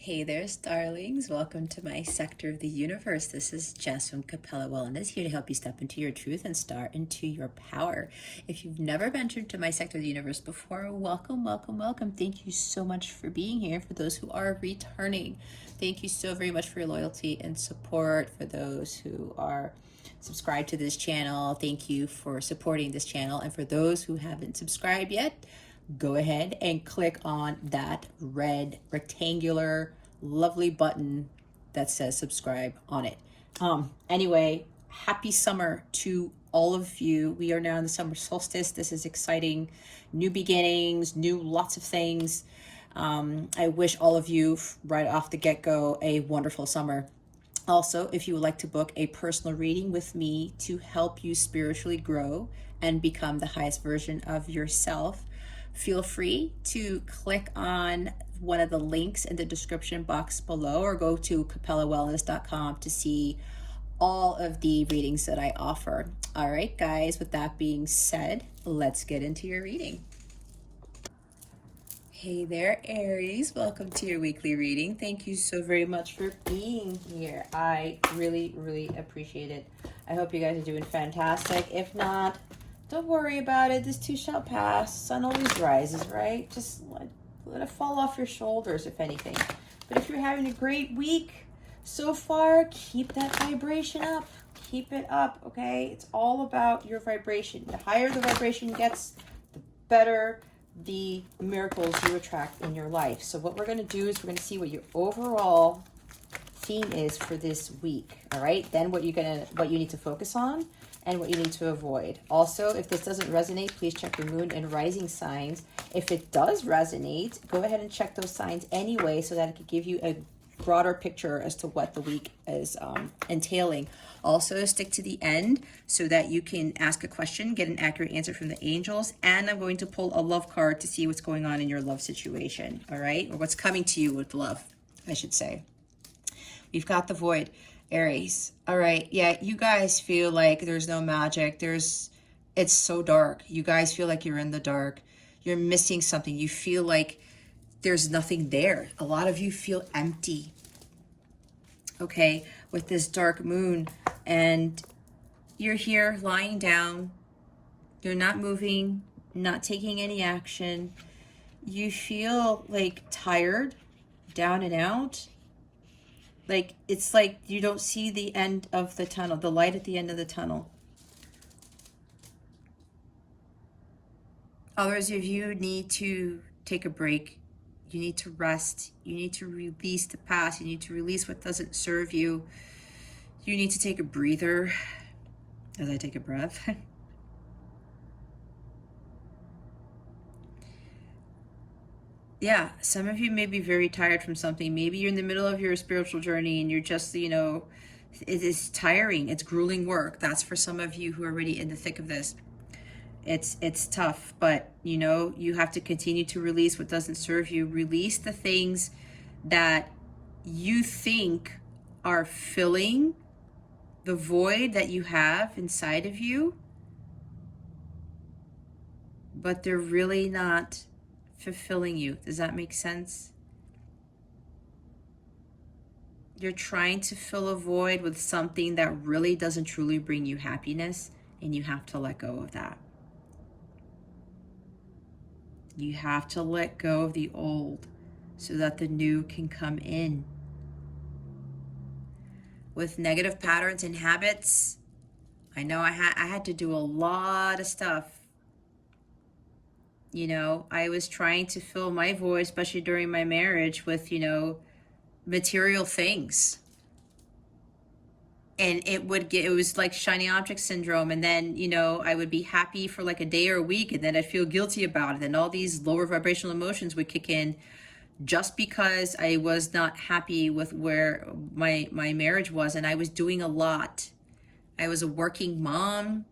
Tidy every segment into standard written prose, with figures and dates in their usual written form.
Hey there, starlings. Welcome to my sector of the universe. This is Jess from Capella Wellness, here to help you step into your truth and start into your power. If you've never ventured to my sector of the universe before, welcome, welcome, welcome. Thank you so much for being here. For those who are returning, thank you so very much for your loyalty and support. For those who are subscribed to this channel, thank you for supporting this channel. And for those who haven't subscribed yet, go ahead and click on that red rectangular lovely button that says subscribe on it. Anyway, happy summer to all of you. We are now in the summer solstice. This is exciting. New beginnings, lots of things. I wish all of you right off the get-go a wonderful summer. Also, if you would like to book a personal reading with me to help you spiritually grow and become the highest version of yourself, feel free to click on one of the links in the description box below or go to capellawellness.com to see all of the readings that I offer. All right, guys, with that being said, let's get into your reading. Hey there, Aries. Welcome to your weekly reading. Thank you so very much for being here. I really, really appreciate it. I hope you guys are doing fantastic. If not, don't worry about it. This too shall pass. Sun always rises, right? Just let it fall off your shoulders, if anything. But if you're having a great week so far, keep that vibration up. Keep it up, okay? It's all about your vibration. The higher the vibration gets, the better the miracles you attract in your life. So what we're going to do is we're going to see what your overall theme is for this week, all right? Then what you need to focus on and what you need to avoid. Also, if this doesn't resonate, please check your moon and rising signs. If it does resonate, go ahead and check those signs anyway so that it could give you a broader picture as to what the week is entailing. Also, stick to the end so that you can ask a question, get an accurate answer from the angels, and I'm going to pull a love card to see what's going on in your love situation, all right? Or what's coming to you with love, I should say. We've got the Void, Aries. All right, yeah, you guys feel like there's no magic. It's so dark. You guys feel like you're in the dark. You're missing something. You feel like there's nothing there. A lot of you feel empty, okay, with this dark moon. And you're here lying down. You're not moving, not taking any action. You feel like tired, down and out. Like, it's like you don't see the end of the tunnel, the light at the end of the tunnel. Others of you need to take a break. You need to rest. You need to release the past. You need to release what doesn't serve you. You need to take a breather as I take a breath. Yeah, some of you may be very tired from something. Maybe you're in the middle of your spiritual journey and you're just, it is tiring. It's grueling work. That's for some of you who are already in the thick of this. It's tough, but you have to continue to release what doesn't serve you. Release the things that you think are filling the void that you have inside of you, but they're really not fulfilling you. Does that make sense? You're trying to fill a void with something that really doesn't truly bring you happiness, and you have to let go of that. You have to let go of the old so that the new can come in. With negative patterns and habits, I know I had to do a lot of stuff. I was trying to fill my void, especially during my marriage, with, material things. And it was like shiny object syndrome. And then, I would be happy for like a day or a week, and then I'd feel guilty about it. And all these lower vibrational emotions would kick in just because I was not happy with where my marriage was. And I was doing a lot. I was a working mom.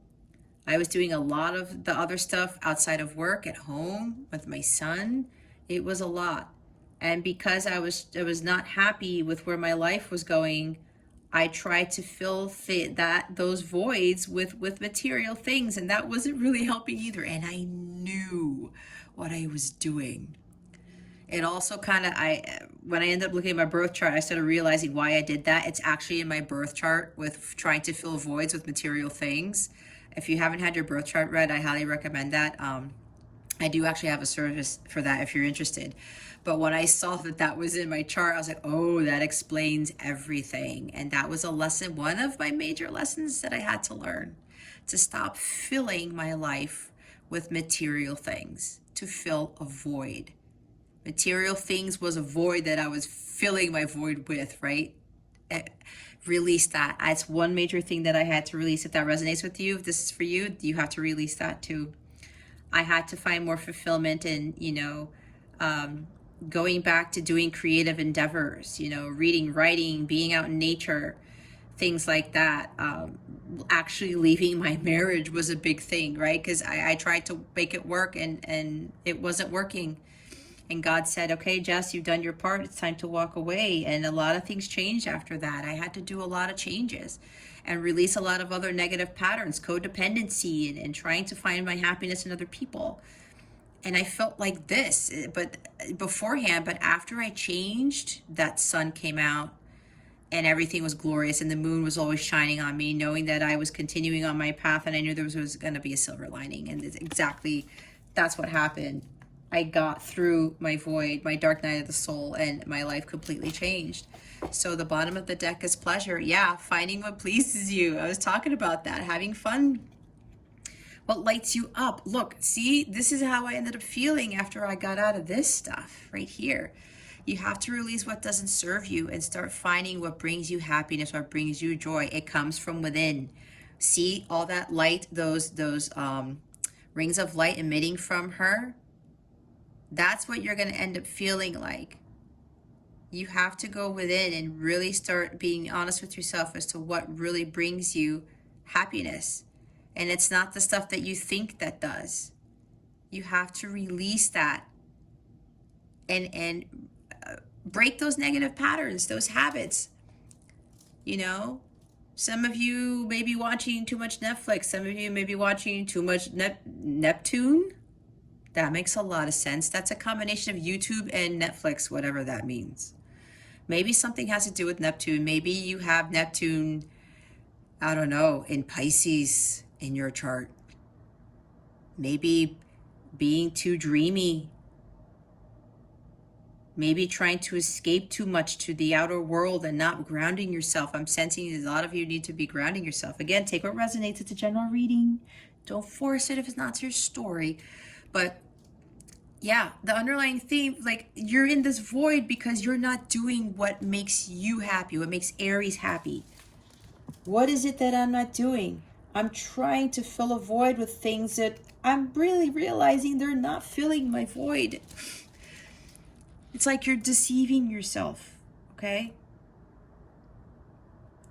I was doing a lot of the other stuff outside of work, at home with my son. It was a lot. And because I was not happy with where my life was going, I tried to fill those voids with material things, and that wasn't really helping either. And I knew what I was doing. It also kind of, when I ended up looking at my birth chart, I started realizing why I did that. It's actually in my birth chart with trying to fill voids with material things. If you haven't had your birth chart read, I highly recommend that. I do actually have a service for that if you're interested. But when I saw that that was in my chart, I was like, oh, that explains everything. And that was a lesson, one of my major lessons that I had to learn, to stop filling my life with material things, to fill a void. Material things was a void that I was filling my void with, right? Release that. That's one major thing that I had to release. If that resonates with you, if this is for you, you have to release that too. I had to find more fulfillment in, going back to doing creative endeavors, reading, writing, being out in nature, things like that. Actually leaving my marriage was a big thing, right? Because I tried to make it work and it wasn't working. And God said, okay, Jess, you've done your part. It's time to walk away. And a lot of things changed after that. I had to do a lot of changes and release a lot of other negative patterns, codependency, and trying to find my happiness in other people. And I felt like this, but beforehand, but after I changed, that sun came out and everything was glorious and the moon was always shining on me, knowing that I was continuing on my path and I knew there was going to be a silver lining. And that's what happened. I got through my void, my dark night of the soul, and my life completely changed. So the bottom of the deck is pleasure. Yeah, finding what pleases you. I was talking about that, having fun. What lights you up? Look, see, this is how I ended up feeling after I got out of this stuff right here. You have to release what doesn't serve you and start finding what brings you happiness, what brings you joy. It comes from within. See all that light, those rings of light emitting from her? That's what you're going to end up feeling like. You have to go within and really start being honest with yourself as to what really brings you happiness. And it's not the stuff that you think that does. You have to release that and break those negative patterns, those habits. Some of you may be watching too much Netflix. Some of you may be watching too much Neptune. That makes a lot of sense. That's a combination of YouTube and Netflix, whatever that means. Maybe something has to do with Neptune. Maybe you have Neptune, I don't know, in Pisces in your chart. Maybe being too dreamy. Maybe trying to escape too much to the outer world and not grounding yourself. I'm sensing a lot of you need to be grounding yourself. Again, take what resonates. It's a general reading. Don't force it if it's not your story. But yeah, the underlying theme, like you're in this void because you're not doing what makes you happy, what makes Aries happy. What is it that I'm not doing? I'm trying to fill a void with things that I'm really realizing they're not filling my void. It's like you're deceiving yourself, okay?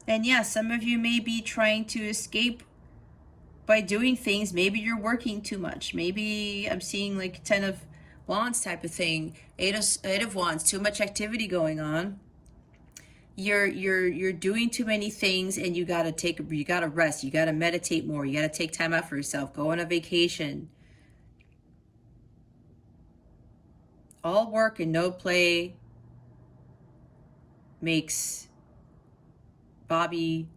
And yeah, some of you may be trying to escape by doing things. Maybe you're working too much. Maybe I'm seeing like 10 of Wands type of thing. Eight of Wands, too much activity going on. You're doing too many things and you gotta rest. You gotta meditate more. You gotta take time out for yourself. Go on a vacation. All work and no play makes Bobby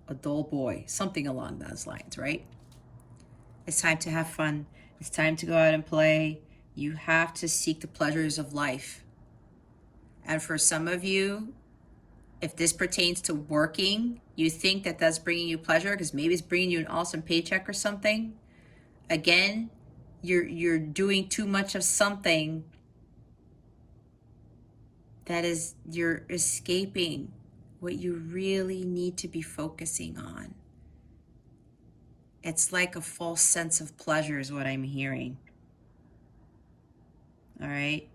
a dull boy. Something along those lines, right? It's time to have fun. It's time to go out and play. You have to seek the pleasures of life. And for some of you, if this pertains to working, you think that that's bringing you pleasure because maybe it's bringing you an awesome paycheck or something. Again, you're doing too much of something that is, you're escaping what you really need to be focusing on. It's like a false sense of pleasure is what I'm hearing. All right?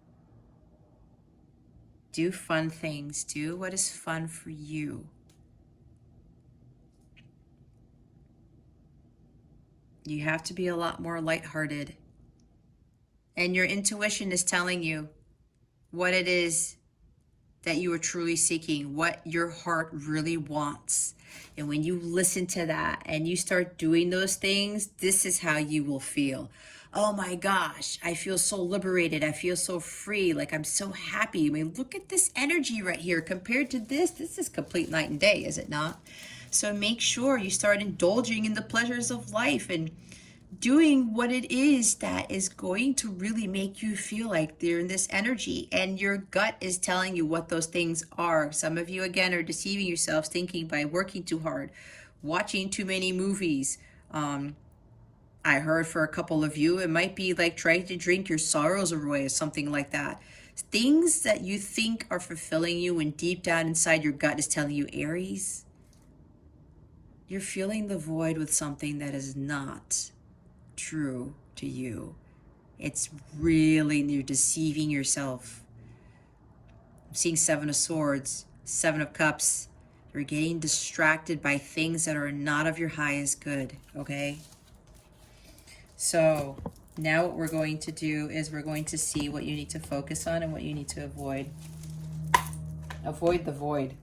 Do fun things. Do what is fun for you. You have to be a lot more lighthearted. And your intuition is telling you what it is that you are truly seeking, what your heart really wants. And when you listen to that and you start doing those things, this is how you will feel. oh my gosh, I feel so liberated. I feel so free. Like I'm so happy. I mean, look at this energy right here compared to this. This is complete night and day, is it not? So make sure you start indulging in the pleasures of life and doing what it is that is going to really make you feel like they're in this energy, and your gut is telling you what those things are. Some of you again are deceiving yourselves thinking by working too hard, watching too many movies. I heard for a couple of you, it might be like trying to drink your sorrows away or something like that. Things that you think are fulfilling you and deep down inside your gut is telling you, Aries, you're filling the void with something that is not true to you. It's really, you're deceiving yourself. I'm seeing Seven of Swords, Seven of Cups. You're getting distracted by things that are not of your highest good, okay? So now what we're going to do is we're going to see what you need to focus on and what you need to avoid. Avoid the void.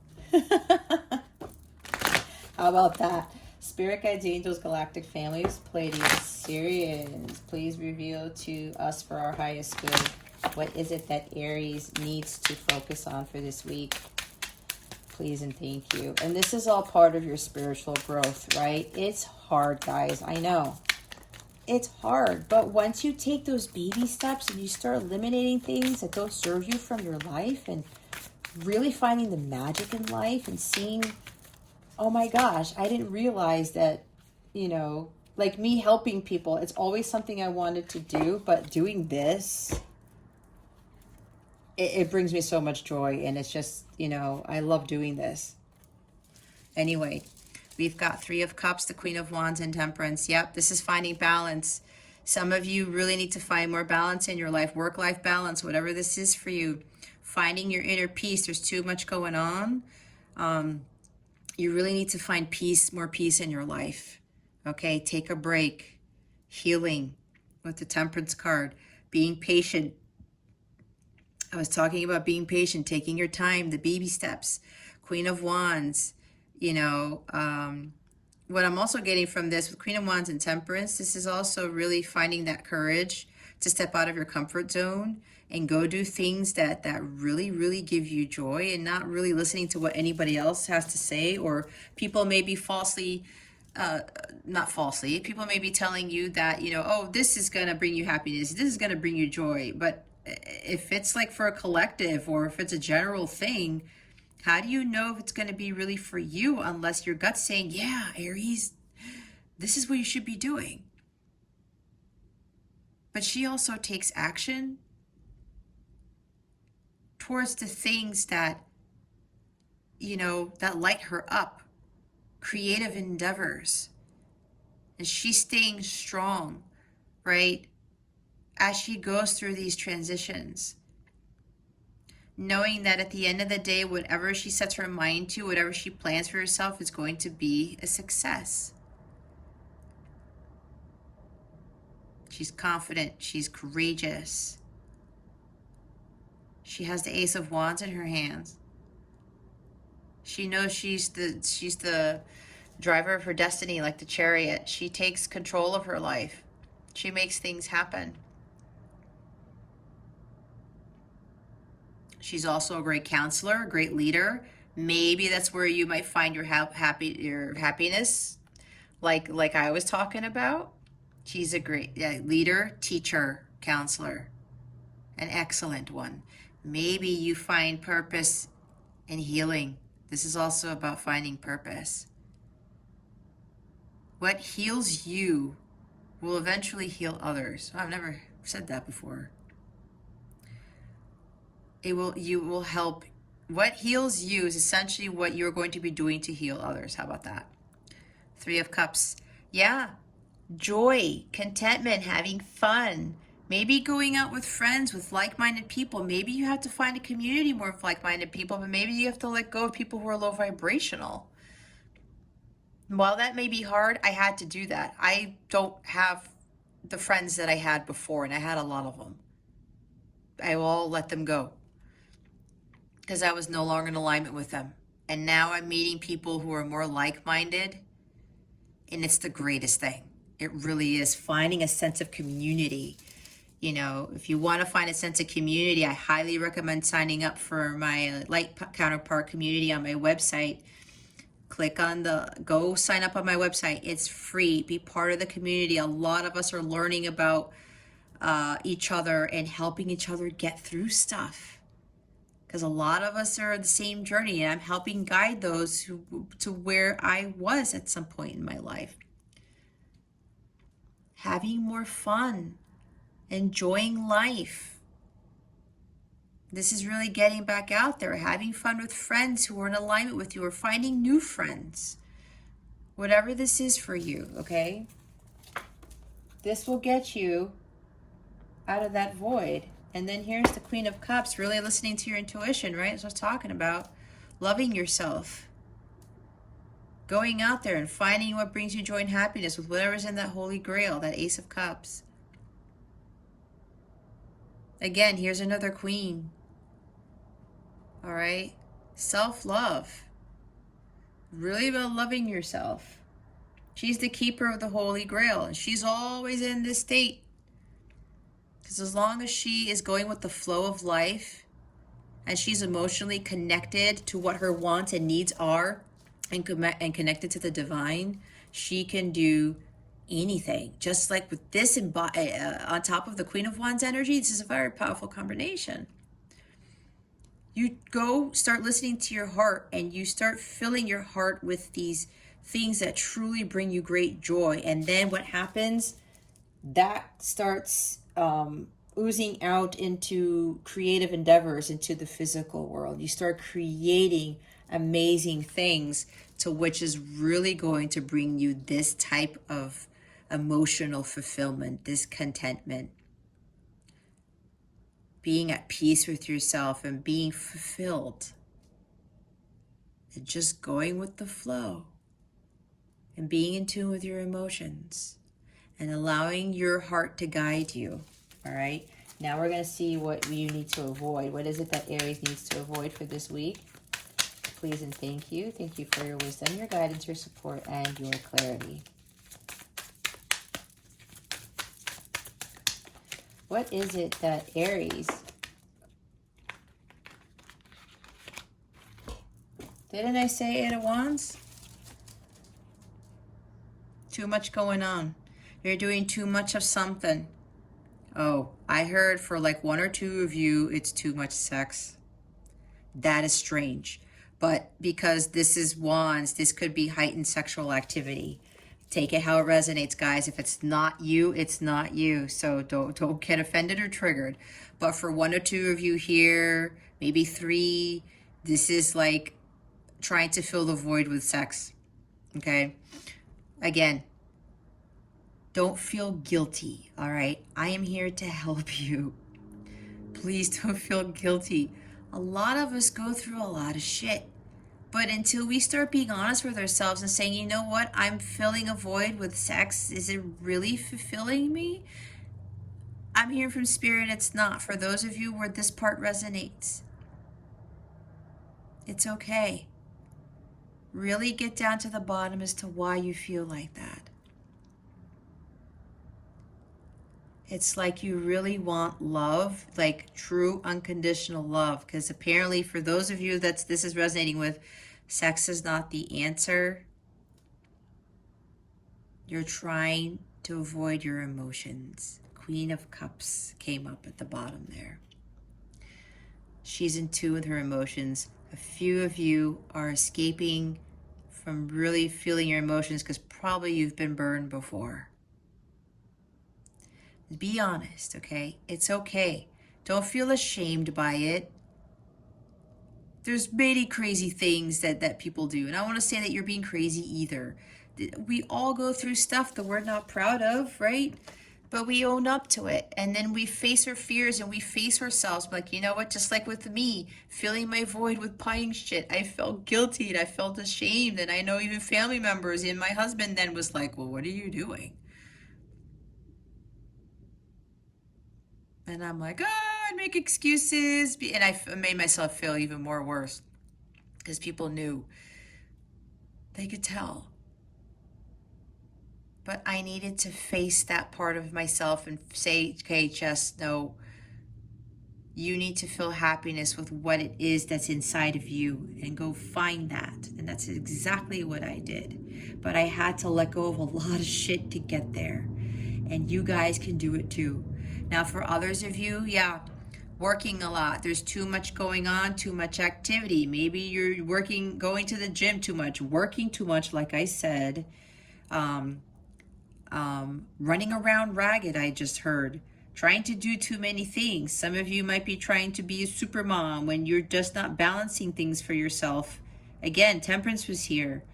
How about that? Spirit guides, angels, galactic families, Pleiades, Sirians, please reveal to us for our highest good. What is it that Aries needs to focus on for this week? Please and thank you. And this is all part of your spiritual growth, right? It's hard, guys. I know. It's hard. But once you take those baby steps and you start eliminating things that don't serve you from your life and really finding the magic in life and seeing, oh my gosh, I didn't realize that, like me helping people, it's always something I wanted to do, but doing this, it brings me so much joy, and it's just, I love doing this. Anyway, we've got Three of Cups, the Queen of Wands, and Temperance. Yep, this is finding balance. Some of you really need to find more balance in your life, work-life balance, whatever this is for you. Finding your inner peace. There's too much going on. You really need to find peace, more peace in your life. Okay, take a break. Healing with the Temperance card. Being patient. I was talking about being patient, taking your time, the baby steps. Queen of Wands, what I'm also getting from this with Queen of Wands and Temperance, this is also really finding that courage to step out of your comfort zone and go do things that really, really give you joy, and not really listening to what anybody else has to say, or people may be not falsely, people may be telling you that, oh, this is going to bring you happiness, this is going to bring you joy. But if it's like for a collective, or if it's a general thing, how do you know if it's going to be really for you unless your gut's saying, yeah, Aries, this is what you should be doing? But she also takes action towards the things that, that light her up, creative endeavors. And she's staying strong, right? As she goes through these transitions, knowing that at the end of the day, whatever she sets her mind to, whatever she plans for herself, is going to be a success. She's confident. She's courageous. She has the Ace of Wands in her hands. She knows she's the driver of her destiny, like the Chariot. She takes control of her life. She makes things happen. She's also a great counselor, a great leader. Maybe that's where you might find your happiness, like I was talking about. She's a great leader, teacher, counselor, an excellent one. Maybe you find purpose in healing. This is also about finding purpose. What heals you will eventually heal others. I've never said that before. You will help. What heals you is essentially what you're going to be doing to heal others. How about that? Three of Cups. Yeah. Joy, contentment, having fun. Maybe going out with friends, with like-minded people. Maybe you have to find a community more of like-minded people, but maybe you have to let go of people who are low vibrational. While that may be hard, I had to do that. I don't have the friends that I had before, and I had a lot of them. I will let them go because I was no longer in alignment with them. And now I'm meeting people who are more like-minded, and it's the greatest thing. It really is finding a sense of community. You know, if you want to find a sense of community, I highly recommend signing up for my light counterpart community on my website. Go sign up on my website. It's free. Be part of the community. A lot of us are learning about each other and helping each other get through stuff. Because a lot of us are on the same journey, and I'm helping guide those to where I was at some point in my life. Having more fun, enjoying life. This is really getting back out there, having fun with friends who are in alignment with you, or finding new friends. Whatever this is for you, okay? This will get you out of that void. And then here's the Queen of Cups, really listening to your intuition, right? That's what I was talking about. Loving yourself. Going out there and finding what brings you joy and happiness with whatever's in that Holy Grail, that Ace of Cups. Again, here's another Queen. All right? Self-love. Really about loving yourself. She's the keeper of the Holy Grail, and she's always in this state. Because as long as she is going with the flow of life, and she's emotionally connected to what her wants and needs are, and connected to the divine, she can do anything. Just like with this on top of the Queen of Wands energy, this is a very powerful combination. You go start listening to your heart, and you start filling your heart with these things that truly bring you great joy. And then what happens? That starts oozing out into creative endeavors, into the physical world. You start creating amazing things, to which is really going to bring you this type of emotional fulfillment, this contentment. Being at peace with yourself and being fulfilled. And just going with the flow. And being in tune with your emotions. And allowing your heart to guide you. All right? Now we're going to see what you need to avoid. What is it that Aries needs to avoid for this week? Please and thank you. Thank you for your wisdom, your guidance, your support, and your clarity. What is it that Aries... Didn't I say Eight of Wands? Too much going on. You're doing too much of something. Oh, I heard for like one or two of you, it's too much sex. That is strange. But because this is Wands, this could be heightened sexual activity. Take it how it resonates, guys. If it's not you, it's not you. So don't get offended or triggered. But for one or two of you here, maybe three, this is like trying to fill the void with sex. Okay? Again, don't feel guilty, all right? I am here to help you. Please don't feel guilty. A lot of us go through a lot of shit. But until we start being honest with ourselves and saying, you know what, I'm filling a void with sex. Is it really fulfilling me? I'm hearing from Spirit, it's not. For those of you where this part resonates, it's okay. Really get down to the bottom as to why you feel like that. It's like you really want love, like true unconditional love. Because apparently for those of you that this is resonating with, sex is not the answer. You're trying to avoid your emotions. Queen of Cups came up at the bottom there. She's in tune with her emotions. A few of you are escaping from really feeling your emotions because probably you've been burned before. Be honest, okay? It's okay. Don't feel ashamed by it. There's many crazy things that people do. And I want to say that you're being crazy either. We all go through stuff that we're not proud of, right? But we own up to it. And then we face our fears and we face ourselves. Like, you know what? Just like with me, filling my void with buying shit. I felt guilty and I felt ashamed. And I know even family members and my husband then was like, well, what are you doing? And I'm like, I'd make excuses. And I made myself feel even more worse because people knew. They could tell. but I needed to face that part of myself and say, okay, Jess, no, you need to feel happiness with what it is that's inside of you and go find that. And that's exactly what I did. But I had to let go of a lot of shit to get there. And you guys can do it too. Now, for others of you, yeah, working a lot. There's too much going on, too much activity. Maybe you're going to the gym too much, working too much, like I said. Running around ragged, I just heard. Trying to do too many things. Some of you might be trying to be a super mom when you're just not balancing things for yourself. Again, temperance was here.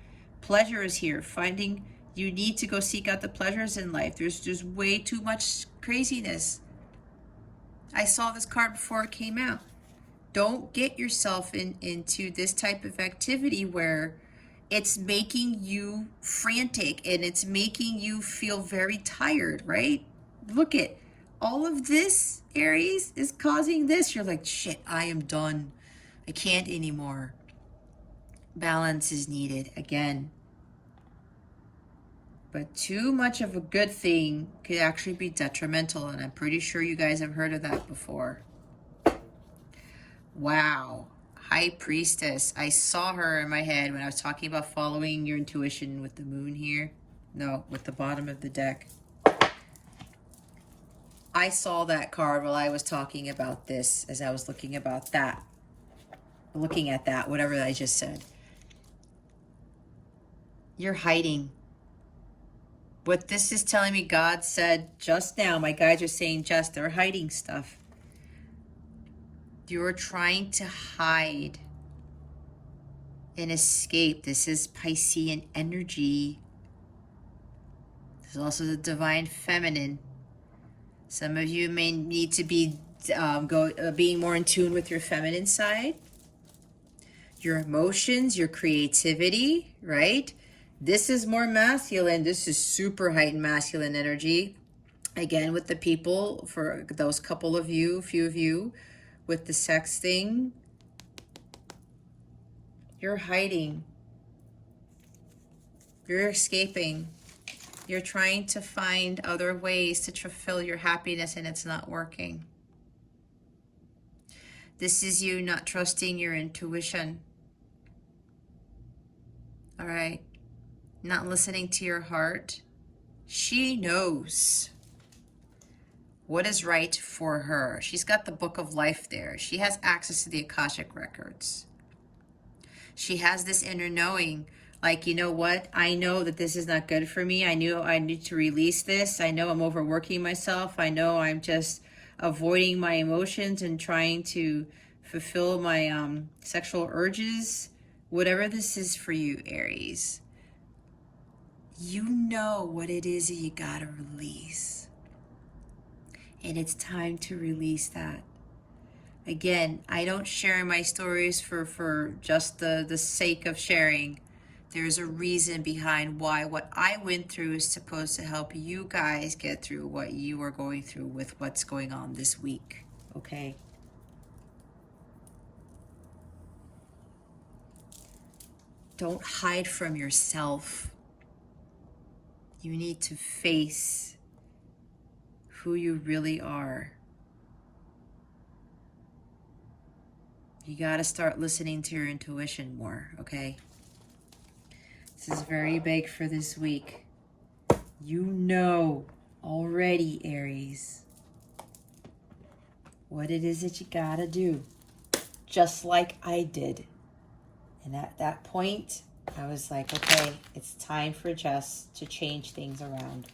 Pleasure is here. Finding you need to go seek out the pleasures in life. There's just way too much craziness. I saw this card before it came out. Don't get yourself into this type of activity where it's making you frantic and it's making you feel very tired, right? Look at all of this, Aries, is causing this. You're like, shit, I am done. I can't anymore. Balance is needed again. But too much of a good thing could actually be detrimental, and I'm pretty sure you guys have heard of that before. Wow. High Priestess. I saw her in my head when I was talking about following your intuition with the moon here. No, with the bottom of the deck. I saw that card while I was talking about this, as I was looking at that, whatever I just said. You're hiding. What this is telling me, God said just now, my guides are saying, just, they're hiding stuff. You're trying to hide and escape. This is Piscean energy. This is also the divine feminine. Some of you may need to be being more in tune with your feminine side, your emotions, your creativity, right? This is more masculine. This is super heightened masculine energy. Again, with the people, for those couple of you, few of you, with the sex thing, you're hiding. You're escaping. You're trying to find other ways to fulfill your happiness and it's not working. This is you not trusting your intuition. All right. Not listening to your heart. She knows what is right for her. She's got the book of life there. She has access to the Akashic records. She has this inner knowing, like, you know what? I know that this is not good for me. I knew I need to release this. I know I'm overworking myself. I know I'm just avoiding my emotions and trying to fulfill my sexual urges. Whatever this is for you, Aries, you know what it is that you gotta release. And it's time to release that. Again, I don't share my stories for just the sake of sharing. There's a reason behind why what I went through is supposed to help you guys get through what you are going through with what's going on this week, okay? Don't hide from yourself. You need to face who you really are. You got to start listening to your intuition more, okay? This is very big for this week. You know already, Aries, what it is that you got to do, just like I did. And at that point, I was like, okay, it's time for Jess to change things around.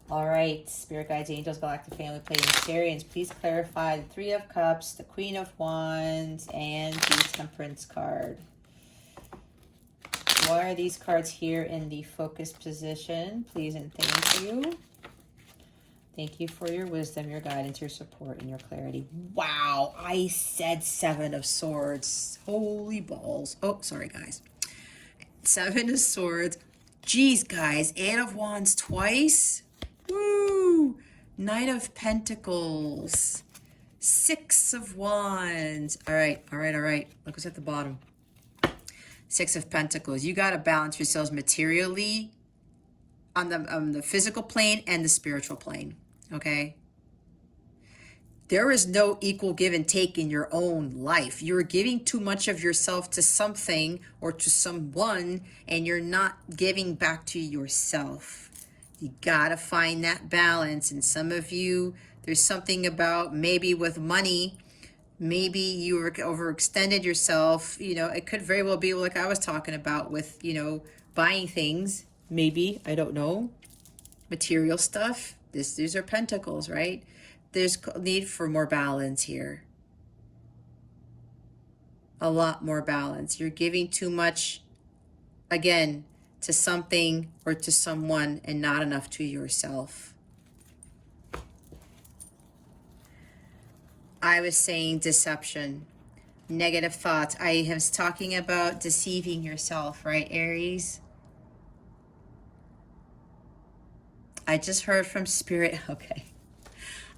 All right, Spirit Guides, Angels, Galactic Family, Pleiadians, please clarify the Three of Cups, the Queen of Wands, and the Temperance card. Why are these cards here in the focused position? Please and thank you. Thank you for your wisdom, your guidance, your support, and your clarity. Wow, I said Seven of Swords. Holy balls. Oh, sorry, guys. Seven of Swords. Geez, guys, Eight of Wands twice. Woo! Knight of Pentacles. Six of Wands. All right. Look what's at the bottom. Six of Pentacles. You got to balance yourselves materially. on the physical plane and the spiritual plane, okay? There is no equal give and take in your own life. You're giving too much of yourself to something or to someone, and you're not giving back to yourself. You gotta find that balance. And some of you, there's something about maybe with money, maybe you were overextended yourself. You know, it could very well be like I was talking about with, you know, buying things. Maybe, I don't know, material stuff. These are pentacles, right? There's need for more balance here. A lot more balance. You're giving too much, again, to something or to someone and not enough to yourself. I was saying deception, negative thoughts. I was talking about deceiving yourself, right, Aries? I just heard from Spirit. Okay.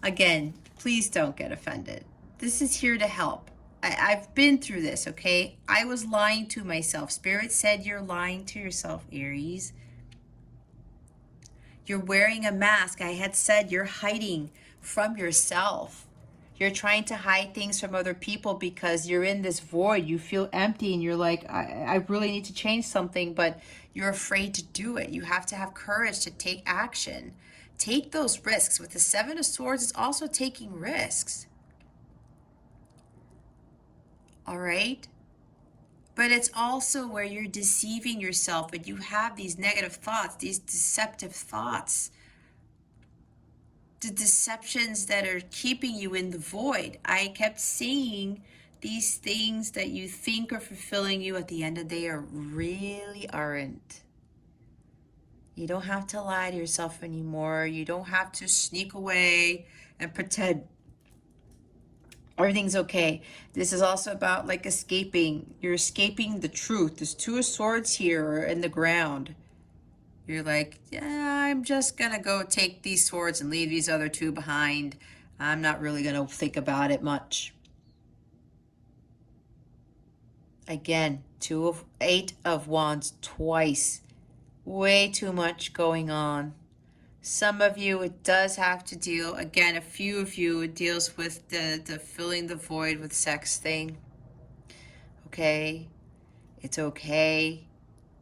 Again, please don't get offended. This is here to help. I've been through this, okay? I was lying to myself. Spirit said you're lying to yourself, Aries. You're wearing a mask. I had said you're hiding from yourself. You're trying to hide things from other people because you're in this void. You feel empty and you're like, I really need to change something, but you're afraid to do it. You have to have courage to take action. Take those risks. With the Seven of Swords, it's also taking risks. All right? But it's also where you're deceiving yourself and you have these negative thoughts, these deceptive thoughts. The deceptions that are keeping you in the void. I kept saying these things that you think are fulfilling you at the end of the day are really aren't. You don't have to lie to yourself anymore. You don't have to sneak away and pretend everything's okay. This is also about like escaping. You're escaping the truth. There's Two of Swords here in the ground. You're like, yeah, I'm just going to go take these swords and leave these other two behind. I'm not really going to think about it much. Again, Eight of Wands twice. Way too much going on. Some of you, it does have to deal, again, a few of you, it deals with the filling the void with sex thing. Okay? It's okay.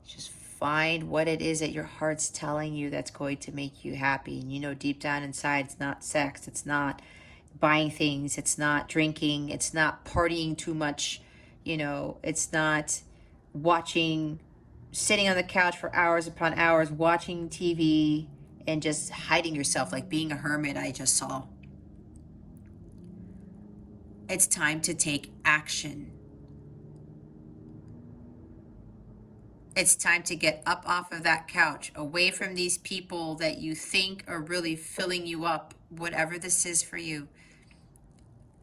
Just find what it is that your heart's telling you that's going to make you happy. And you know deep down inside, it's not sex. It's not buying things. It's not drinking. It's not partying too much. You know, it's not sitting on the couch for hours upon hours, watching TV and just hiding yourself, like being a hermit I just saw. It's time to take action. It's time to get up off of that couch, away from these people that you think are really filling you up, whatever this is for you.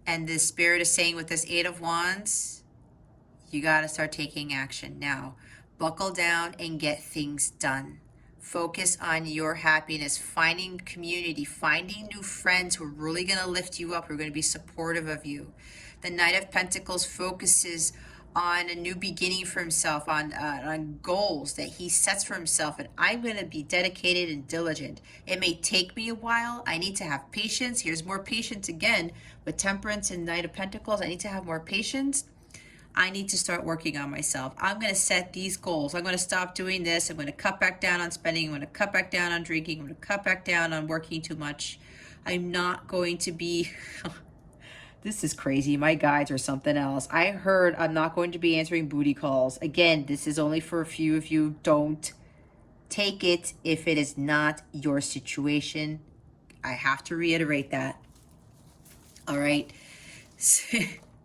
And the Spirit is saying with this Eight of Wands, you got to start taking action now. Buckle down and get things done. Focus on your happiness, finding community, finding new friends who are really going to lift you up, who are going to be supportive of you. The Knight of Pentacles focuses on a new beginning for himself, on goals that he sets for himself. And I'm going to be dedicated and diligent. It may take me a while. I need to have patience. Here's more patience again with Temperance and Knight of Pentacles. I need to have more patience. I need to start working on myself. I'm going to set these goals. I'm going to stop doing this. I'm going to cut back down on spending. I'm going to cut back down on drinking. I'm going to cut back down on working too much. I'm not going to be... This is crazy. My guides are something else. I heard I'm not going to be answering booty calls. Again, this is only for a few of you. Don't take it if it is not your situation. I have to reiterate that. All right.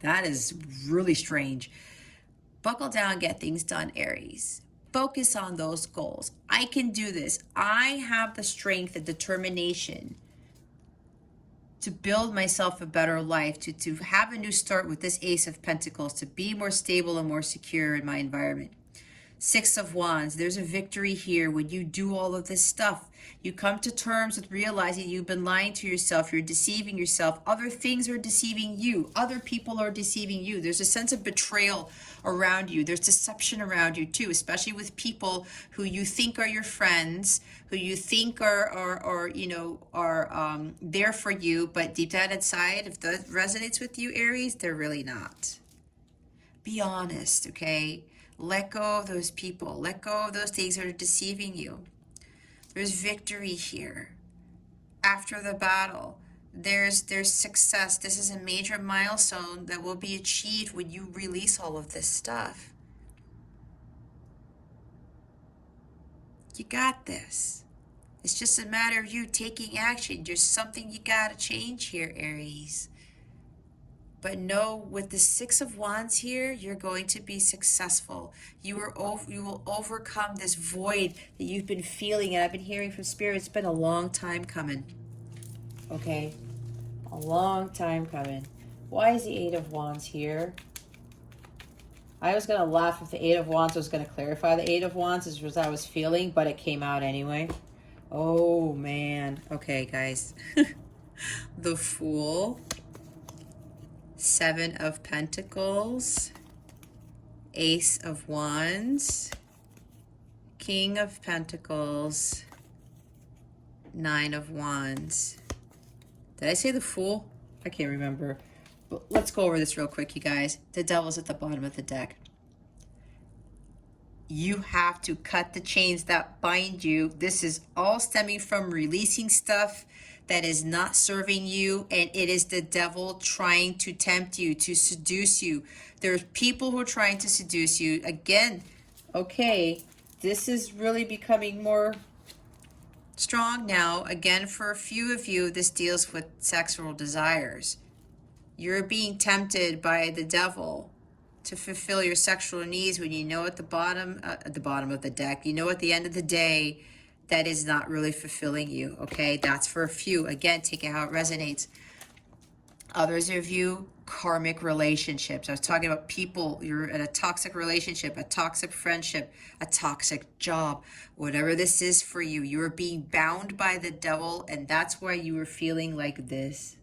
That is really strange. Buckle down, get things done, Aries. Focus on those goals. I can do this. I have the strength and determination to build myself a better life, to have a new start with this Ace of Pentacles, to be more stable and more secure in my environment. Six of Wands. There's a victory here when you do all of this stuff. You come to terms with realizing you've been lying to yourself. You're deceiving yourself. Other things are deceiving you. Other people are deceiving you. There's a sense of betrayal around you. There's deception around you too, especially with people who you think are your friends, who you think are there for you, but deep down inside, if that resonates with you, Aries, they're really not. Be honest, okay? Let go of those people. Let go of those things that are deceiving you. There's victory here. After the battle, there's success. This is a major milestone that will be achieved when you release all of this stuff. You got this. It's just a matter of you taking action. There's something you got to change here, Aries. But know, with the Six of Wands here, you're going to be successful. You will overcome this void that you've been feeling. And I've been hearing from Spirit, it's been a long time coming. Okay? A long time coming. Why is the Eight of Wands here? I was going to laugh if the Eight of Wands was going to clarify the Eight of Wands, as was I was feeling, but it came out anyway. Oh, man. Okay, guys. The Fool. Seven of Pentacles, Ace of Wands, King of Pentacles, Nine of Wands. Did I say the Fool? I can't remember. But let's go over this real quick, you guys. The Devil's at the bottom of the deck. You have to cut the chains that bind you. This is all stemming from releasing stuff that is not serving you, and it is the devil trying to tempt you, to seduce you. There's people who are trying to seduce you. Again, okay, this is really becoming more strong now. Again, for a few of you, this deals with sexual desires. You're being tempted by the devil to fulfill your sexual needs when you know at the bottom of the deck, you know at the end of the day, that is not really fulfilling you, okay? That's for a few. Again, take it how it resonates. Others of you, karmic relationships. I was talking about people, you're in a toxic relationship, a toxic friendship, a toxic job. Whatever this is for you, you are being bound by the devil, and that's why you are feeling like this.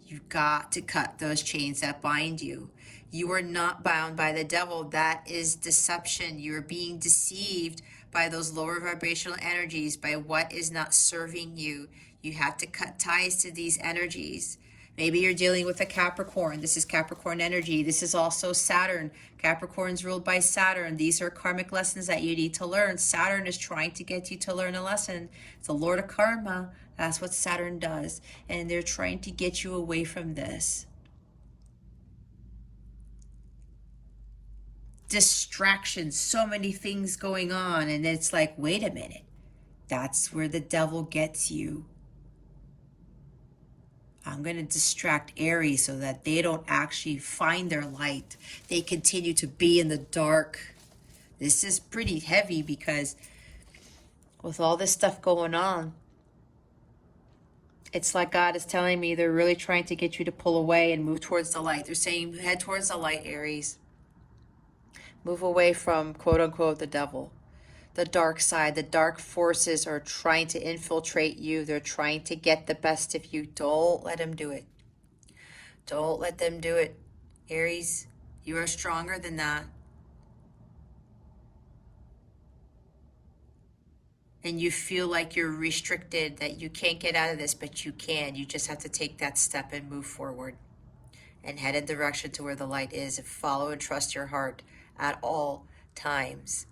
You've got to cut those chains that bind you. You are not bound by the devil. That is deception. You're being deceived by those lower vibrational energies, by what is not serving you. You have to cut ties to these energies. Maybe you're dealing with a Capricorn. This is Capricorn energy. This is also Saturn. Capricorn's ruled by Saturn. These are karmic lessons that you need to learn. Saturn is trying to get you to learn a lesson. It's the Lord of Karma. That's what Saturn does. And they're trying to get you away from this. Distractions, so many things going on, and it's like, wait a minute, that's where the devil gets you. I'm going to distract Aries so that they don't actually find their light. They continue to be in the dark. This is pretty heavy because with all this stuff going on, it's like God is telling me they're really trying to get you to pull away and move towards the light. They're saying, head towards the light, Aries. Move away from, quote unquote, the devil. The dark side, the dark forces are trying to infiltrate you. They're trying to get the best of you. Don't let them do it. Don't let them do it. Aries, you are stronger than that. And you feel like you're restricted, that you can't get out of this, but you can. You just have to take that step and move forward and head in direction to where the light is, and follow and trust your heart at all times.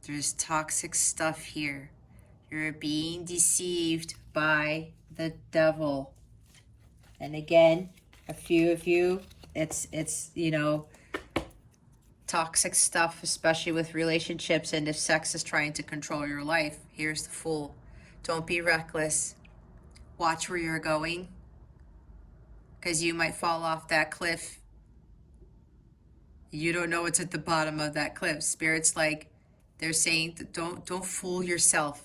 There's toxic stuff here. You're being deceived by the devil. And again, a few of you, it's toxic stuff, especially with relationships, and if sex is trying to control your life. Here's the Fool. Don't be reckless. Watch where you're going, because you might fall off that cliff. You don't know what's at the bottom of that cliff. Spirit's like, they're saying, don't fool yourself.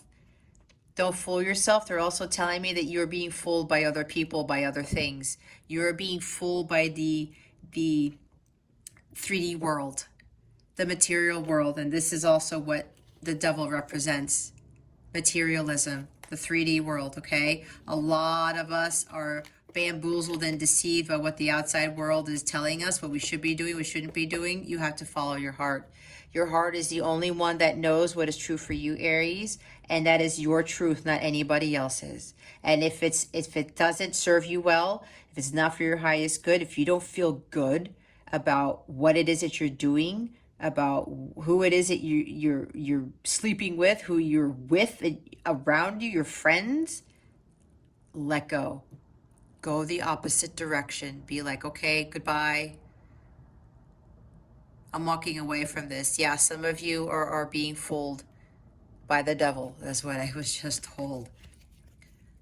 Don't fool yourself. They're also telling me that you're being fooled by other people, by other things. You're being fooled by the 3D world, the material world. And this is also what the devil represents, materialism, the 3D world, okay? A lot of us are bamboozled and deceived by what the outside world is telling us, what we should be doing, we shouldn't be doing. You have to follow your heart. Your heart is the only one that knows what is true for you, Aries, and that is your truth, not anybody else's. And if it doesn't serve you well, if it's not for your highest good, if you don't feel good about what it is that you're doing, about who it is that you're sleeping with, who you're with around you, your friends, let go. Go the opposite direction. Be like, okay, goodbye. I'm walking away from this. Yeah, some of you are being fooled by the devil. That's what I was just told.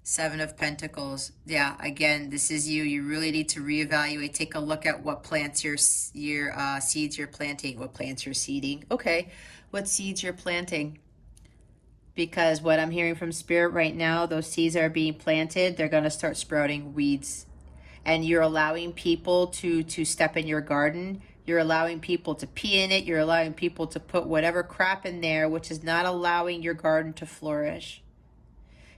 7 of Pentacles. Yeah, again, this is you. You really need to reevaluate. Take a look at what plants your seeds you're planting. What plants you're seeding. Okay, what seeds you're planting. Because what I'm hearing from Spirit right now, those seeds are being planted. They're going to start sprouting weeds. And you're allowing people to step in your garden. You're allowing people to pee in it. You're allowing people to put whatever crap in there, which is not allowing your garden to flourish.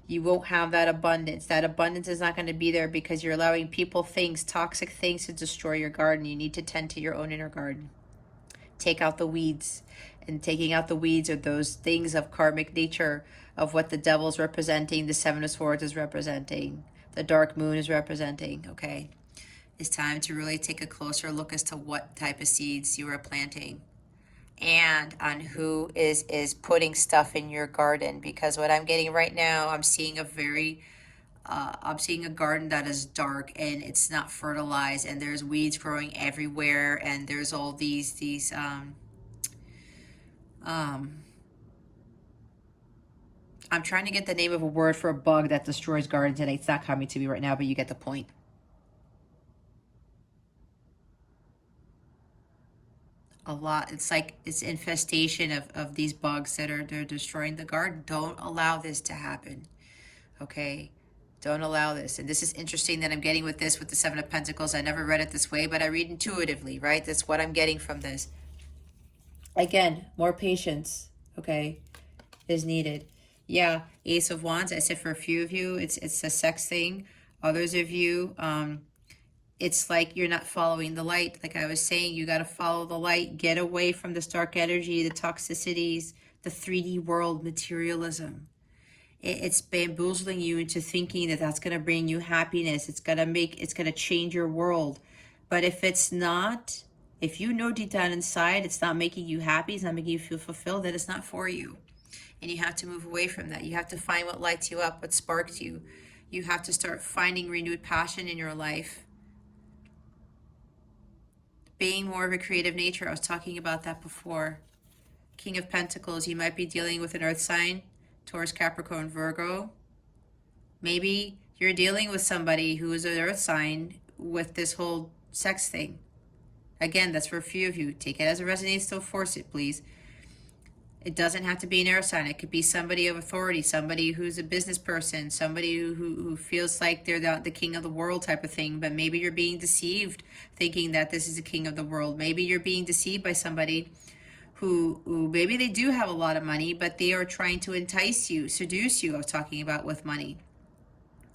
You won't have that abundance. That abundance is not going to be there because you're allowing people, things, toxic things to destroy your garden. You need to tend to your own inner garden. Take out the weeds. And taking out the weeds are those things of karmic nature, of what the devil's representing, the 7 of Swords is representing, the dark moon is representing, okay? It's time to really take a closer look as to what type of seeds you are planting and on who is putting stuff in your garden. Because what I'm getting right now, I'm seeing I'm seeing a garden that is dark and it's not fertilized, and there's weeds growing everywhere, and there's all these I'm trying to get the name of a word for a bug that destroys gardens, and it's not coming to me right now, but you get the point. A lot. It's like it's infestation of these bugs that they're destroying the garden. Don't allow this to happen. Okay? Don't allow this. And this is interesting that I'm getting with this, with the 7 of Pentacles. I never read it this way, but I read intuitively, right? That's what I'm getting from this. Again, more patience, okay, is needed. Yeah, Ace of Wands. I said for a few of you, it's a sex thing. Others of you, it's like you're not following the light. Like I was saying, you got to follow the light. Get away from this dark energy, the toxicities, the 3D world, materialism. It's bamboozling you into thinking that that's going to bring you happiness. It's going to change your world. But if it's not, if you know deep down inside it's not making you happy, it's not making you feel fulfilled, then it's not for you. And you have to move away from that. You have to find what lights you up, what sparks you. You have to start finding renewed passion in your life. Being more of a creative nature. I was talking about that before. King of Pentacles, you might be dealing with an earth sign, Taurus, Capricorn, Virgo. Maybe you're dealing with somebody who is an earth sign with this whole sex thing. Again, that's for a few of you. Take it as it resonates, don't force it, please. It doesn't have to be an air sign. It could be somebody of authority, somebody who's a business person, somebody who feels like they're the king of the world type of thing. But maybe you're being deceived thinking that this is the king of the world. Maybe you're being deceived by somebody who maybe they do have a lot of money, but they are trying to entice you, seduce you. I was talking about with money.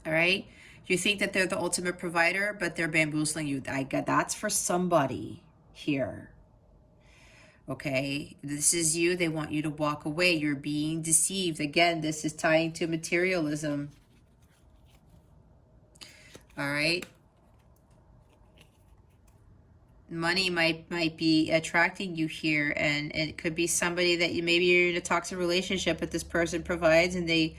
All right? You think that they're the ultimate provider, but they're bamboozling you. That's for somebody here. Okay, this is you. They want you to walk away. You're being deceived. Again, this is tying to materialism. All right. Money might be attracting you here, and it could be somebody that maybe you're in a toxic relationship, but this person provides, and they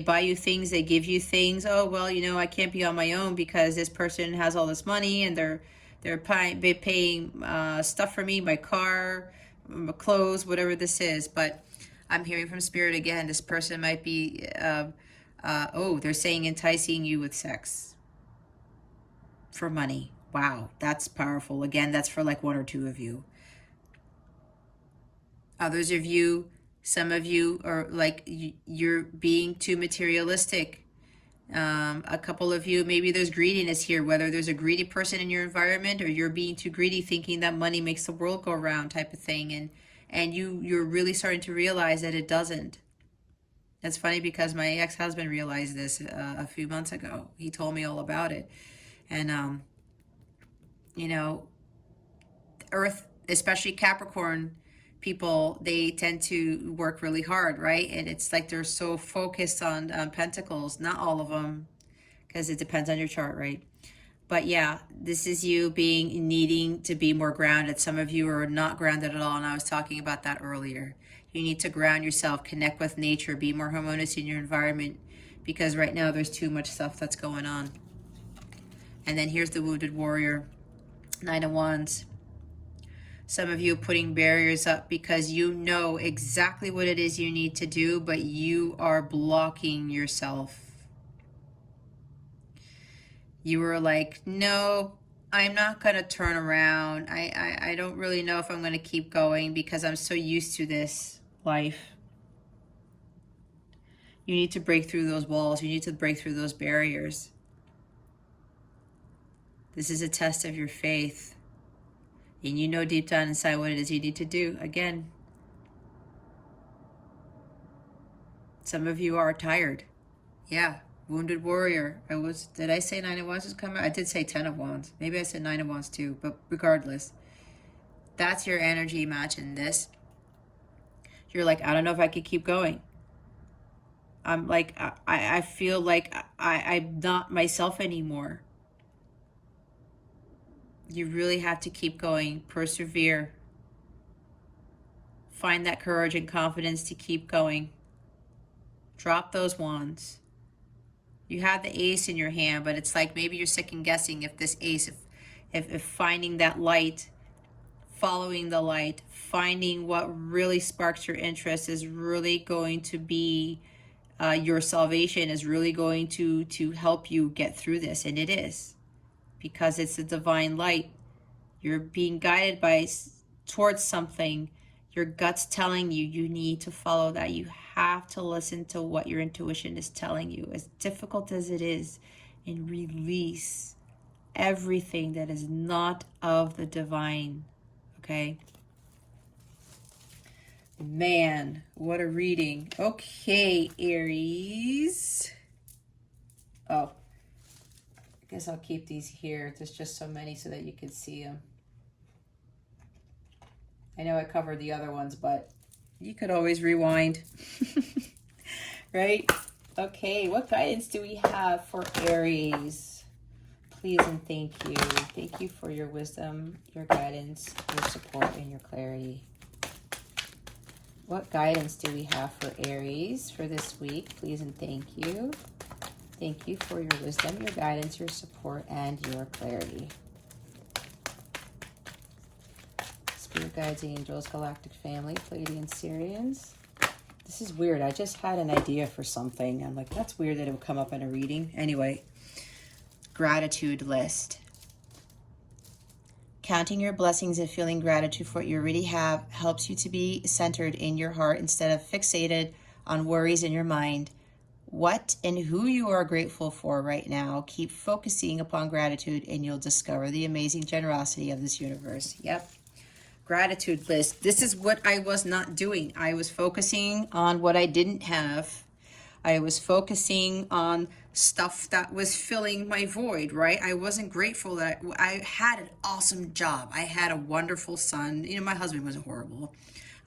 buy you things, they give you things. Oh, well, I can't be on my own because this person has all this money, and they're paying stuff for me, my car, my clothes, whatever this is. But I'm hearing from Spirit again, this person might be they're saying enticing you with sex for money. Wow, that's powerful. Again, that's for like 1 or 2 of you. Others of you, some of you are like, you're being too materialistic. A couple of you, maybe there's greediness here, whether there's a greedy person in your environment or you're being too greedy thinking that money makes the world go round type of thing. And you're really starting to realize that it doesn't. It's funny because my ex-husband realized this a few months ago. He told me all about it. And, you know, Earth, especially Capricorn people, they tend to work really hard, right? And it's like they're so focused on pentacles. Not all of them, because it depends on your chart, right? But yeah, this is you needing to be more grounded. Some of you are not grounded at all, and I was talking about that earlier. You need to ground yourself, connect with nature, be more harmonious in your environment, because right now there's too much stuff that's going on. And then here's the Wounded Warrior, Nine of Wands. Some of you putting barriers up because you know exactly what it is you need to do, but you are blocking yourself. You were like, no, I'm not going to turn around. I don't really know if I'm going to keep going because I'm so used to this life. You need to break through those walls. You need to break through those barriers. This is a test of your faith. And you know deep down inside what it is you need to do. Again, some of you are tired. Yeah, Wounded Warrior. Did I say Nine of Wands was coming? I did say 10 of Wands. Maybe I said Nine of Wands too, but regardless. That's your energy match in this. You're like, I don't know if I could keep going. I'm like, I feel like I'm not myself anymore. You really have to keep going, persevere. Find that courage and confidence to keep going. Drop those wands. You have the ace in your hand, but it's like maybe you're second guessing if this ace, if finding that light, following the light, finding what really sparks your interest is really going to be your salvation, is really going to help you get through this. And it is, because it's the divine light. You're being guided towards something. Your gut's telling you you need to follow that. You have to listen to what your intuition is telling you, as difficult as it is, and release everything that is not of the divine. Okay? Man, what a reading. Okay, Aries. Oh, I guess I'll keep these here. There's just so many so that you can see them. I know I covered the other ones, but you could always rewind. Right? Okay, what guidance do we have for Aries? Please and thank you. Thank you for your wisdom, your guidance, your support, and your clarity. What guidance do we have for Aries for this week? Please and thank you. Thank you for your wisdom, your guidance, your support, and your clarity. Spirit guides, angels, galactic family, Pleiadian Syrians. This is weird. I just had an idea for something. I'm like, that's weird that it would come up in a reading. Anyway, gratitude list. Counting your blessings and feeling gratitude for what you already have helps you to be centered in your heart instead of fixated on worries in your mind. What and who you are grateful for right now. Keep focusing upon gratitude and you'll discover the amazing generosity of this universe. Yep. Gratitude list. This is what I was not doing. I was focusing on what I didn't have. I was focusing on stuff that was filling my void, right? I wasn't grateful that I had an awesome job. I had a wonderful son. You know, my husband was horrible.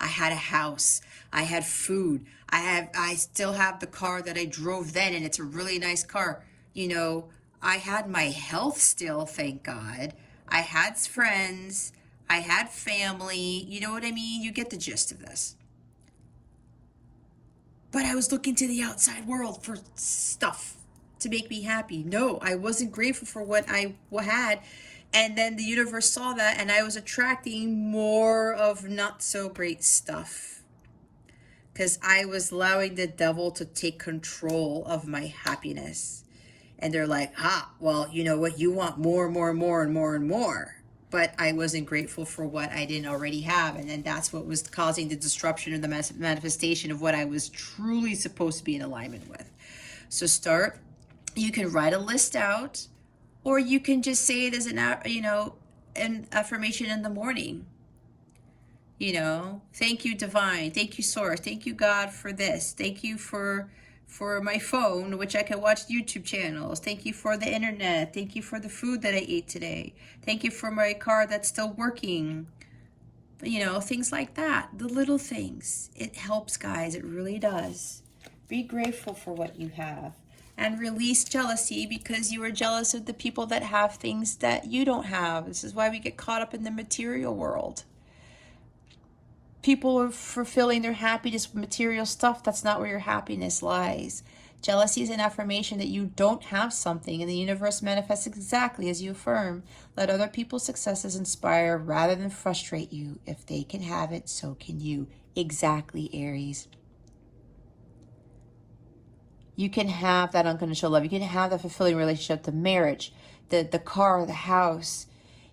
I had a house. I had food. I still have the car that I drove then, and it's a really nice car. You know, I had my health still, thank God. I had friends. I had family. You know what I mean? You get the gist of this. But I was looking to the outside world for stuff to make me happy. No, I wasn't grateful for what I had. And then the universe saw that, and I was attracting more of not so great stuff. Because I was allowing the devil to take control of my happiness. And they're like, well, you know what? You want more, more, more, and more, and more. But I wasn't grateful for what I didn't already have. And then that's what was causing the disruption of the manifestation of what I was truly supposed to be in alignment with. So start You can write a list out, or you can just say it as an affirmation in the morning. Thank you, divine. Thank you, source. Thank you, God, for this. Thank you for my phone, which I can watch YouTube channels. Thank you for the internet. Thank you for the food that I ate today. Thank you for my car that's still working. Things like that. The little things. It helps, guys. It really does. Be grateful for what you have. And release jealousy, because you are jealous of the people that have things that you don't have. This is why we get caught up in the material world. People are fulfilling their happiness with material stuff. That's not where your happiness lies. Jealousy is an affirmation that you don't have something, and the universe manifests exactly as you affirm. Let other people's successes inspire rather than frustrate you. If they can have it, so can you. Exactly, Aries. You can have that unconditional love. You can have that fulfilling relationship, the marriage, the car, the house.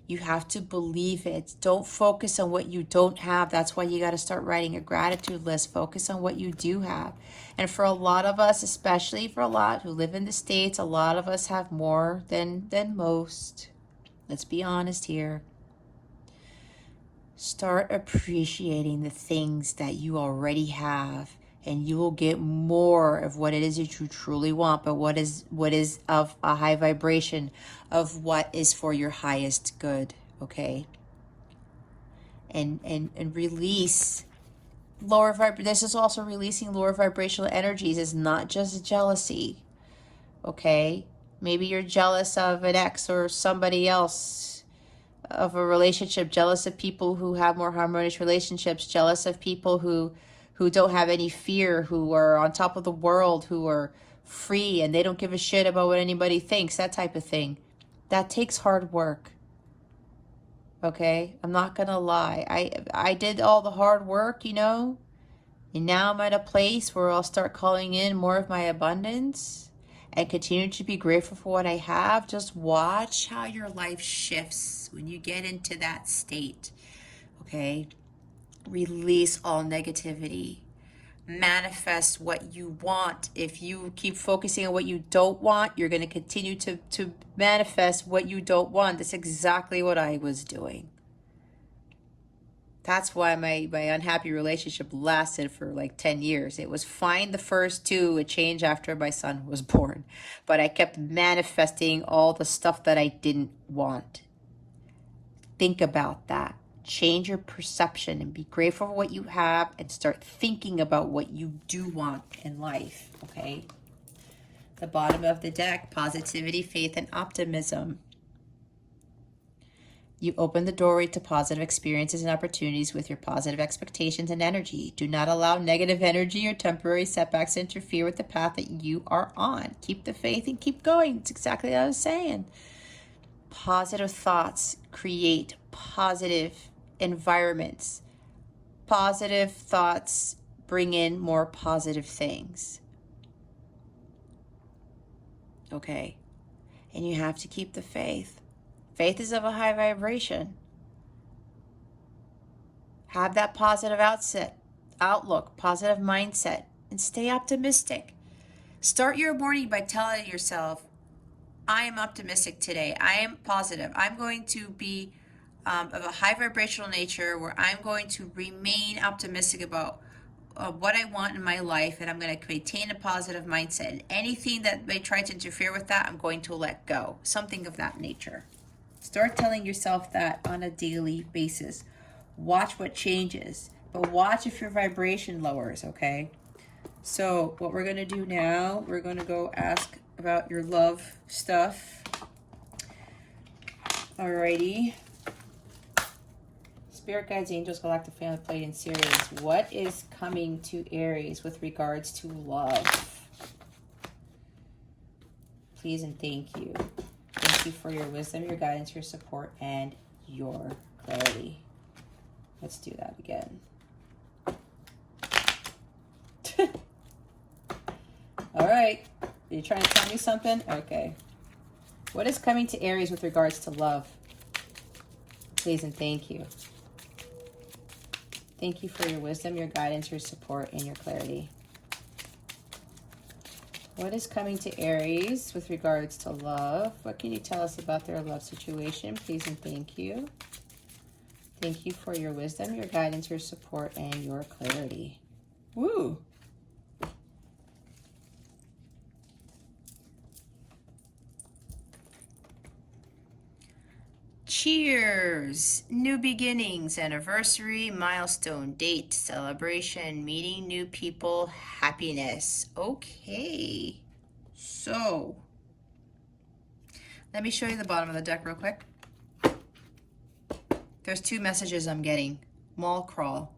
You have to believe it. Don't focus on what you don't have. That's why you got to start writing a gratitude list. Focus on what you do have. And for a lot of us, especially for a lot who live in the States, a lot of us have more than most. Let's be honest here. Start appreciating the things that you already have, and you will get more of what it is that you truly want, but what is of a high vibration, of what is for your highest good, okay? And release lower vibration. This is also releasing lower vibrational energies. It's not just jealousy, okay? Maybe you're jealous of an ex or somebody else, of a relationship, jealous of people who have more harmonious relationships, jealous of people who don't have any fear, who are on top of the world, who are free and they don't give a shit about what anybody thinks, that type of thing. That takes hard work. Okay? I'm not gonna lie. I did all the hard work, and now I'm at a place where I'll start calling in more of my abundance and continue to be grateful for what I have. Just watch how your life shifts when you get into that state, okay? Release all negativity. Manifest what you want. If you keep focusing on what you don't want, you're going to continue to manifest what you don't want. That's exactly what I was doing. That's why my unhappy relationship lasted for like 10 years. It was fine the first two, it changed after my son was born. But I kept manifesting all the stuff that I didn't want. Think about that. Change your perception and be grateful for what you have, and start thinking about what you do want in life, okay? The bottom of the deck, positivity, faith, and optimism. You open the doorway to positive experiences and opportunities with your positive expectations and energy. Do not allow negative energy or temporary setbacks to interfere with the path that you are on. Keep the faith and keep going. It's exactly what I was saying. Positive thoughts create positive environments. Positive thoughts bring in more positive things. Okay? And you have to keep the faith. Faith is of a high vibration. Have that positive outlook, positive mindset, and stay optimistic. Start your morning by telling yourself, I am optimistic today. I am positive. I'm going to be of a high vibrational nature where I'm going to remain optimistic about what I want in my life, and I'm going to maintain a positive mindset. And anything that may try to interfere with that, I'm going to let go. Something of that nature. Start telling yourself that on a daily basis. Watch what changes, but watch if your vibration lowers, okay? So what we're going to do now, we're going to go ask about your love stuff. Alrighty. Spirit guides, angels, galactic family, plate in series. What is coming to Aries with regards to love? Please and thank you. Thank you for your wisdom, your guidance, your support, and your clarity. Let's do that again. All right. Are you trying to tell me something? Okay. What is coming to Aries with regards to love? Please and thank you. Thank you for your wisdom, your guidance, your support, and your clarity. What is coming to Aries with regards to love? What can you tell us about their love situation? Please and thank you. Thank you for your wisdom, your guidance, your support, and your clarity. Woo! Cheers! New beginnings, anniversary, milestone, date, celebration, meeting new people, happiness. Okay. So, let me show you the bottom of the deck real quick. There's two messages I'm getting. Mall crawl.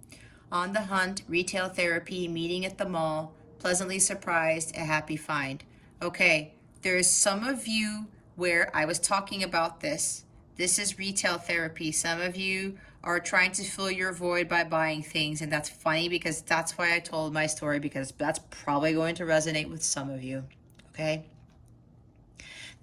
On the hunt, retail therapy, meeting at the mall, pleasantly surprised, a happy find. Okay, there's some of you where I was talking about this. This is retail therapy. Some of you are trying to fill your void by buying things, and that's funny because that's why I told my story, because that's probably going to resonate with some of you, okay?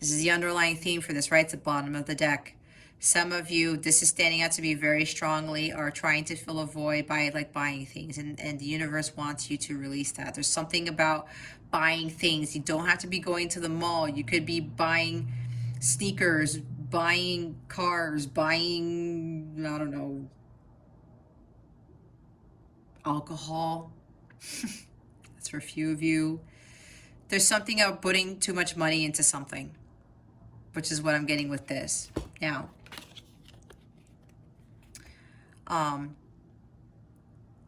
This is the underlying theme for this, right? It's the bottom of the deck. Some of you, this is standing out to be very strongly, are trying to fill a void by like buying things, and the universe wants you to release that. There's something about buying things. You don't have to be going to the mall. You could be buying sneakers, buying cars, buying, I don't know, alcohol. That's for a few of you. There's something about putting too much money into something, which is what I'm getting with this. Now,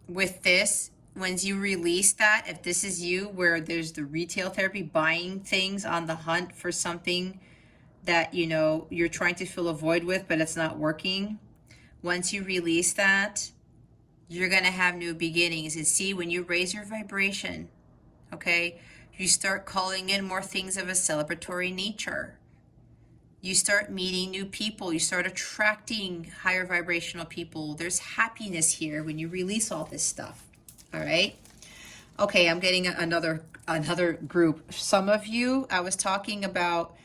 with this, once you release that, if this is you, where there's the retail therapy, buying things on the hunt for something that, you know, you're trying to fill a void with, but it's not working. Once you release that, you're going to have new beginnings. And see, when you raise your vibration, okay, you start calling in more things of a celebratory nature. You start meeting new people. You start attracting higher vibrational people. There's happiness here when you release all this stuff. All right. Okay, I'm getting another group. Some of you, I was talking about,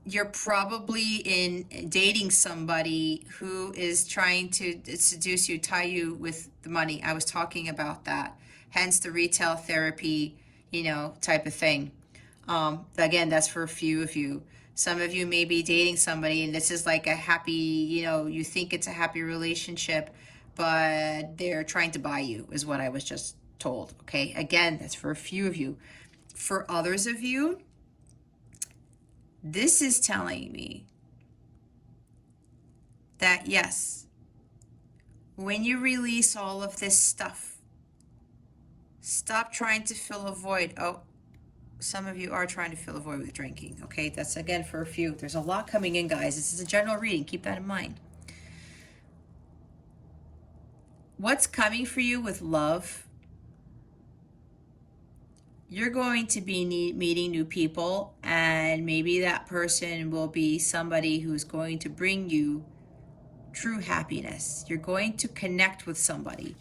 you're probably in dating somebody who is trying to seduce you, tie you with the money. I was talking about that. Hence the retail therapy, you know, type of thing. Again, that's for a few of you. Some of you may be dating somebody and this is like a happy, you know, you think it's a happy relationship, but they're trying to buy you, is what I was just told. Okay, again, that's for a few of you. For others of you, this is telling me that yes, when you release all of this stuff, stop trying to fill a void. Oh, some of you are trying to fill a void with drinking. Okay, that's again for a few. There's a lot coming in, guys. This is a general reading. Keep that in mind. What's coming for you with love? You're going to be meeting new people, and maybe that person will be somebody who's going to bring you true happiness. You're going to connect with somebody.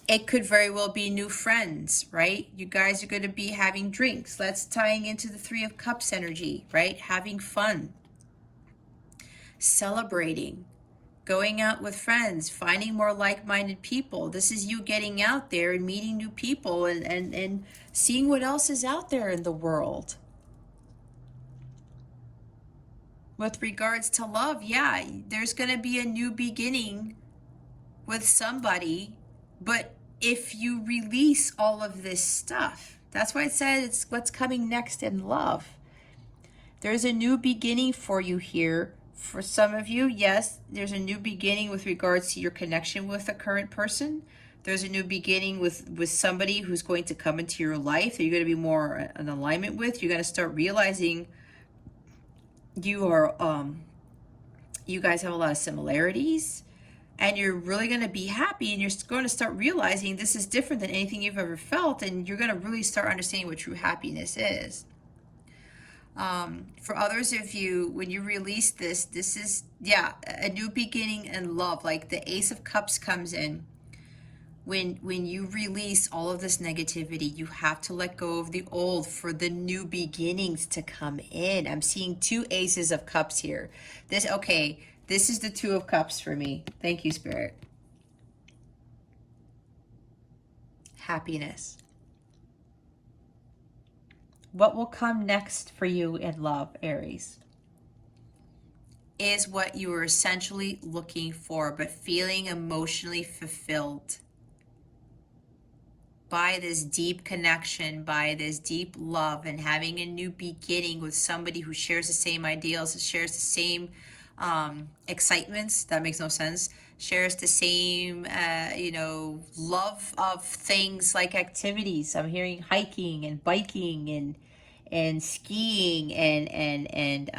It could very well be new friends, right? You guys are going to be having drinks. That's tying into the Three of Cups energy, right? Having fun, celebrating, going out with friends, finding more like-minded people. This is you getting out there and meeting new people and seeing what else is out there in the world. With regards to love, yeah, there's going to be a new beginning with somebody, but if you release all of this stuff, that's why it said it's what's coming next in love. There's a new beginning for you here. For some of you, yes, there's a new beginning with regards to your connection with the current person. There's a new beginning with somebody who's going to come into your life that you're going to be more in alignment with. You're going to start realizing you guys have a lot of similarities. And you're really going to be happy, and you're going to start realizing this is different than anything you've ever felt, and you're going to really start understanding what true happiness is. For others of you, when you release this is, yeah, a new beginning in love. Like the Ace of Cups comes in. When you release all of this negativity, you have to let go of the old for the new beginnings to come in. I'm seeing two Aces of Cups here. This is the Two of Cups for me. Thank you, Spirit. Happiness. what will come next for you in love, Aries, is what you were essentially looking for, but feeling emotionally fulfilled by this deep connection, by this deep love, and having a new beginning with somebody who shares the same ideals, shares the same excitements. That makes no sense. Shares the same, love of things like activities. I'm hearing hiking and biking and skiing and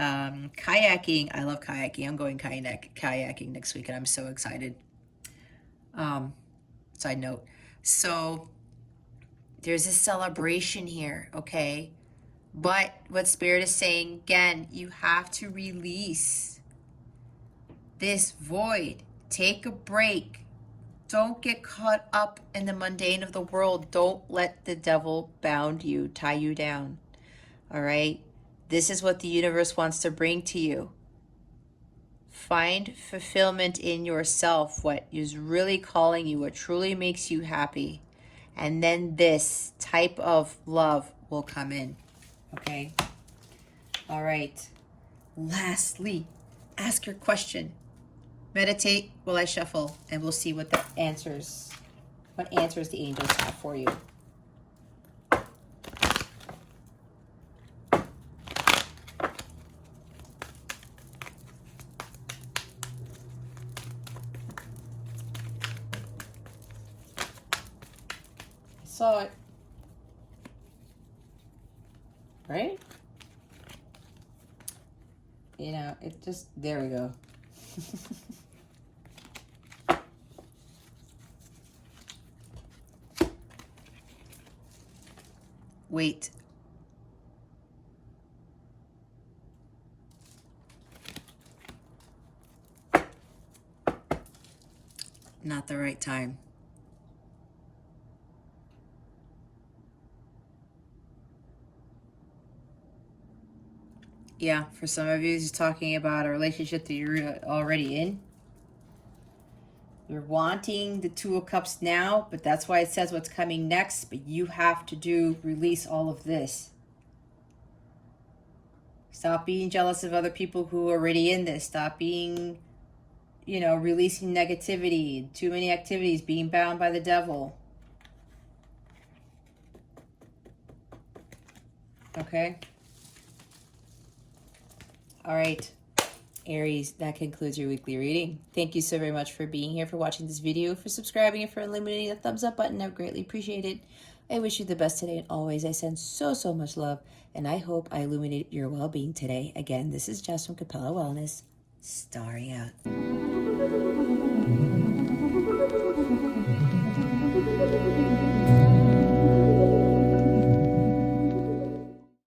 kayaking. I love kayaking. I'm going kayaking next week, and I'm so excited. Side note. So there's a celebration here, okay? But what Spirit is saying, again, you have to release this void. Take a break. Don't get caught up in the mundane of the world. Don't let the devil bound you, tie you down. All right? This is what the universe wants to bring to you. Find fulfillment in yourself, what is really calling you, what truly makes you happy. And then this type of love will come in. Okay? All right. Lastly, ask your question. Meditate while I shuffle, and we'll see what the answers, what answers the angels have for you. I saw it. Right? You know, it just, there we go. Wait. Not the right time. Yeah, for some of you, he's talking about a relationship that you're already in. You're wanting the Two of Cups now, but that's why it says what's coming next. But you have to release all of this. Stop being jealous of other people who are already in this. Stop being, releasing negativity, too many activities, being bound by the devil. Okay? All right. Aries, that concludes your weekly reading. Thank you so very much for being here, for watching this video, for subscribing, and for illuminating the thumbs up button. I greatly appreciate it. I wish you the best today, and always I send so much love, and I hope I illuminate your well-being today. Again, this is Jess from Capella Wellness. Starry out.